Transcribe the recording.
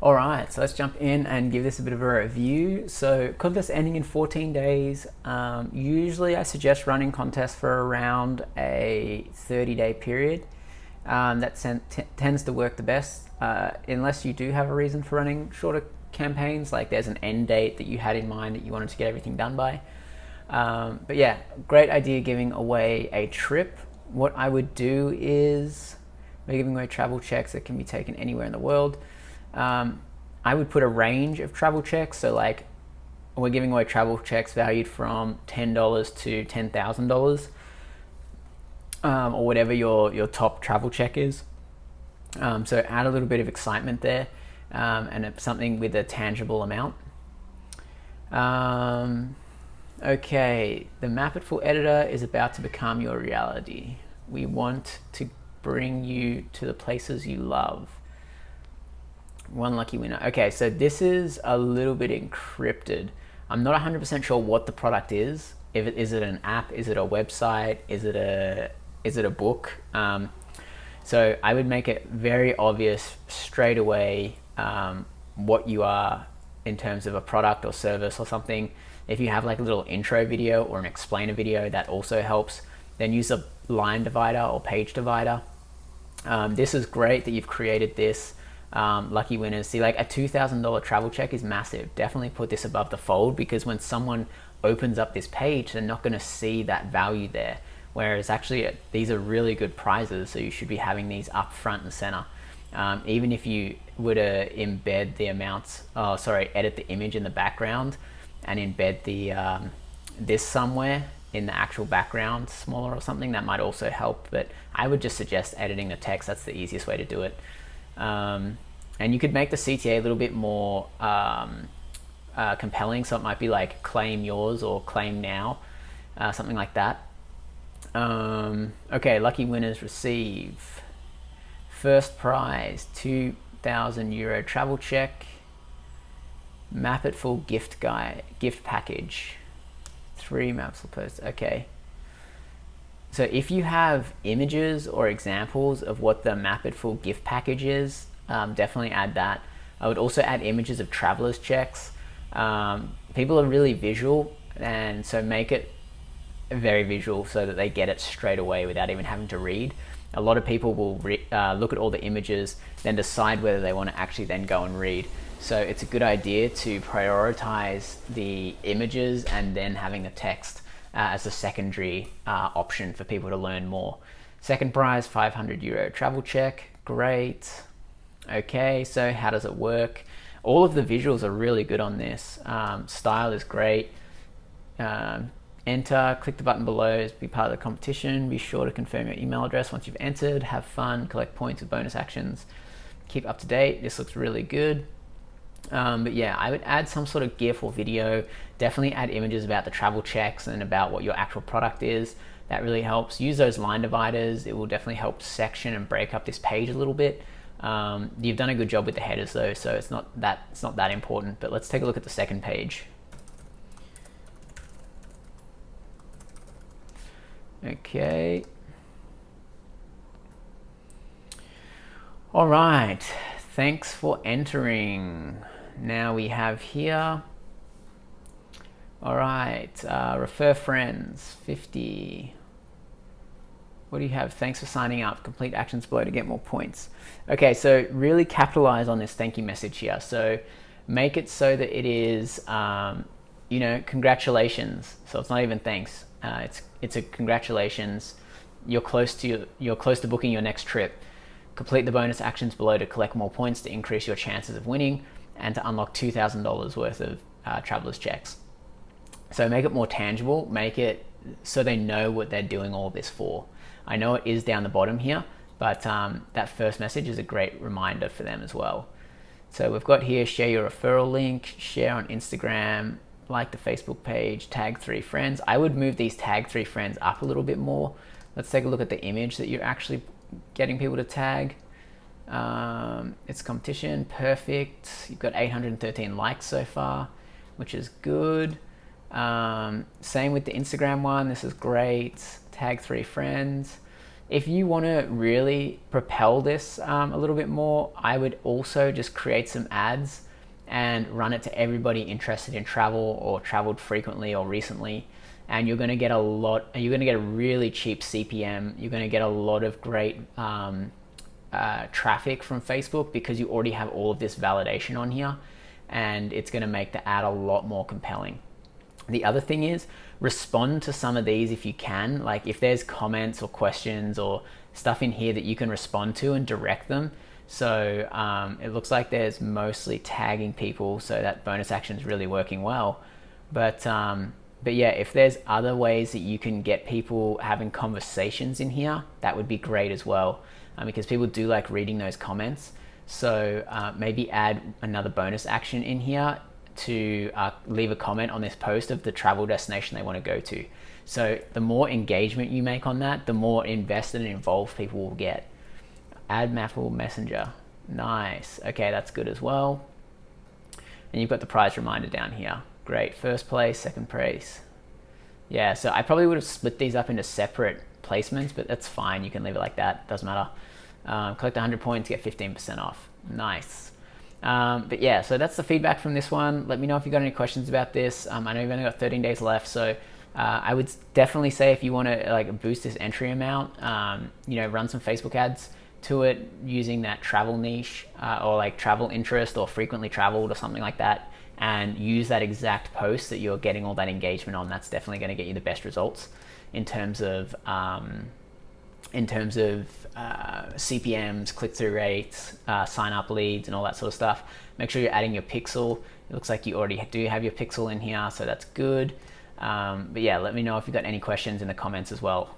All right, so let's jump in and give this a bit of a review. So contest ending in 14 days. Usually I suggest running contests for around a 30-day period. Tends to work the best, unless you do have a reason for running shorter campaigns, like there's an end date that you had in mind that you wanted to get everything done by. But yeah, great idea giving away a trip. What I would do is, we're giving away travel checks that can be taken anywhere in the world. I would put a range of travel checks. So like, we're giving away travel checks valued from $10 to $10,000, or whatever your top travel check is. So add a little bit of excitement there, and something with a tangible amount. Okay, the Map It Full editor is about to become your reality. We want to bring you to the places you love. One lucky winner. Okay, so this is a little bit encrypted. I'm not 100% sure what the product is. Is it an app? Is it a website? Is it a book? So I would make it very obvious straight away what you are in terms of a product or service or something. If you have like a little intro video or an explainer video, that also helps. Then use a line divider or page divider. This is great that you've created this. Lucky winners. See, like a $2,000 travel check is massive. Definitely put this above the fold, because when someone opens up this page, they're not going to see that value there. Whereas actually these are really good prizes, so you should be having these up front and center. Even if you were to embed the amounts, edit the image in the background and embed the this somewhere in the actual background smaller or something, that might also help. But I would just suggest editing the text. That's the easiest way to do it. And you could make the CTA a little bit more compelling, so it might be like claim yours or claim now, something like that. Okay, lucky winners receive first prize, €2,000 travel check, Map It Full gift package, 3 maps per post. Okay, so if you have images or examples of what the Map It Full gift package is, definitely add that. I would also add images of travelers checks. People are really visual, and so make it very visual so that they get it straight away without even having to read. A lot of people will look at all the images, then decide whether they want to actually then go and read. So it's a good idea to prioritize the images and then having the text as a secondary option for people to learn more. Second prize, €500 travel check. Great. Okay, so how does it work? All of the visuals are really good on this. Style is great. Enter, click the button below to be part of the competition. Be sure to confirm your email address once you've entered. Have fun, collect points with bonus actions. Keep up to date. This looks really good. But yeah, I would add some sort of GIF or video. Definitely add images about the travel checks and about what your actual product is. That really helps. Use those line dividers. It will definitely help section and break up this page a little bit. You've done a good job with the headers though, so it's not that important. But let's take a look at the second page. Okay. All right. Thanks for entering. Now we have here. All right. Refer friends, 50. What do you have? Thanks for signing up. Complete actions below to get more points. Okay, so really capitalize on this thank you message here. So make it so that it is, congratulations. So it's not even thanks. It's a congratulations. You're close to booking your next trip. Complete the bonus actions below to collect more points to increase your chances of winning and to unlock $2,000 worth of travelers checks. So make it more tangible. Make it so they know what they're doing all of this for. I know it is down the bottom here, but that first message is a great reminder for them as well. So we've got here, share your referral link, share on Instagram, like the Facebook page, tag 3 friends. I would move these tag 3 friends up a little bit more. Let's take a look at the image that you're actually getting people to tag. It's competition, perfect. You've got 813 likes so far, which is good. Same with the Instagram one. This is great. Tag 3 friends. If you want to really propel this a little bit more, I would also just create some ads and run it to everybody interested in travel or traveled frequently or recently. And you're going to get a really cheap CPM. You're going to get a lot of great traffic from Facebook because you already have all of this validation on here, and it's going to make the ad a lot more compelling. The other thing is respond to some of these if you can. Like if there's comments or questions or stuff in here that you can respond to and direct them. So it looks like there's mostly tagging people, so that bonus action is really working well. But yeah, if there's other ways that you can get people having conversations in here, that would be great as well, because people do like reading those comments. So maybe add another bonus action in here to leave a comment on this post of the travel destination they want to go to. So the more engagement you make on that, the more invested and involved people will get. Add Maffle Messenger. Nice. Okay, that's good as well. And you've got the prize reminder down here. Great. First place, second place. Yeah, so I probably would have split these up into separate placements, but that's fine. You can leave it like that. Doesn't matter. Collect 100 points, get 15% off. Nice. But yeah, so that's the feedback from this one. Let me know if you've got any questions about this. I know you've only got 13 days left, so I would definitely say if you want to like boost this entry amount, run some Facebook ads to it using that travel niche or like travel interest or frequently traveled or something like that, and use that exact post that you're getting all that engagement on. That's definitely going to get you the best results in terms of CPMs, click-through rates, sign-up leads, and all that sort of stuff. Make sure you're adding your pixel. It looks like you already do have your pixel in here, so that's good. But yeah, let me know if you've got any questions in the comments as well.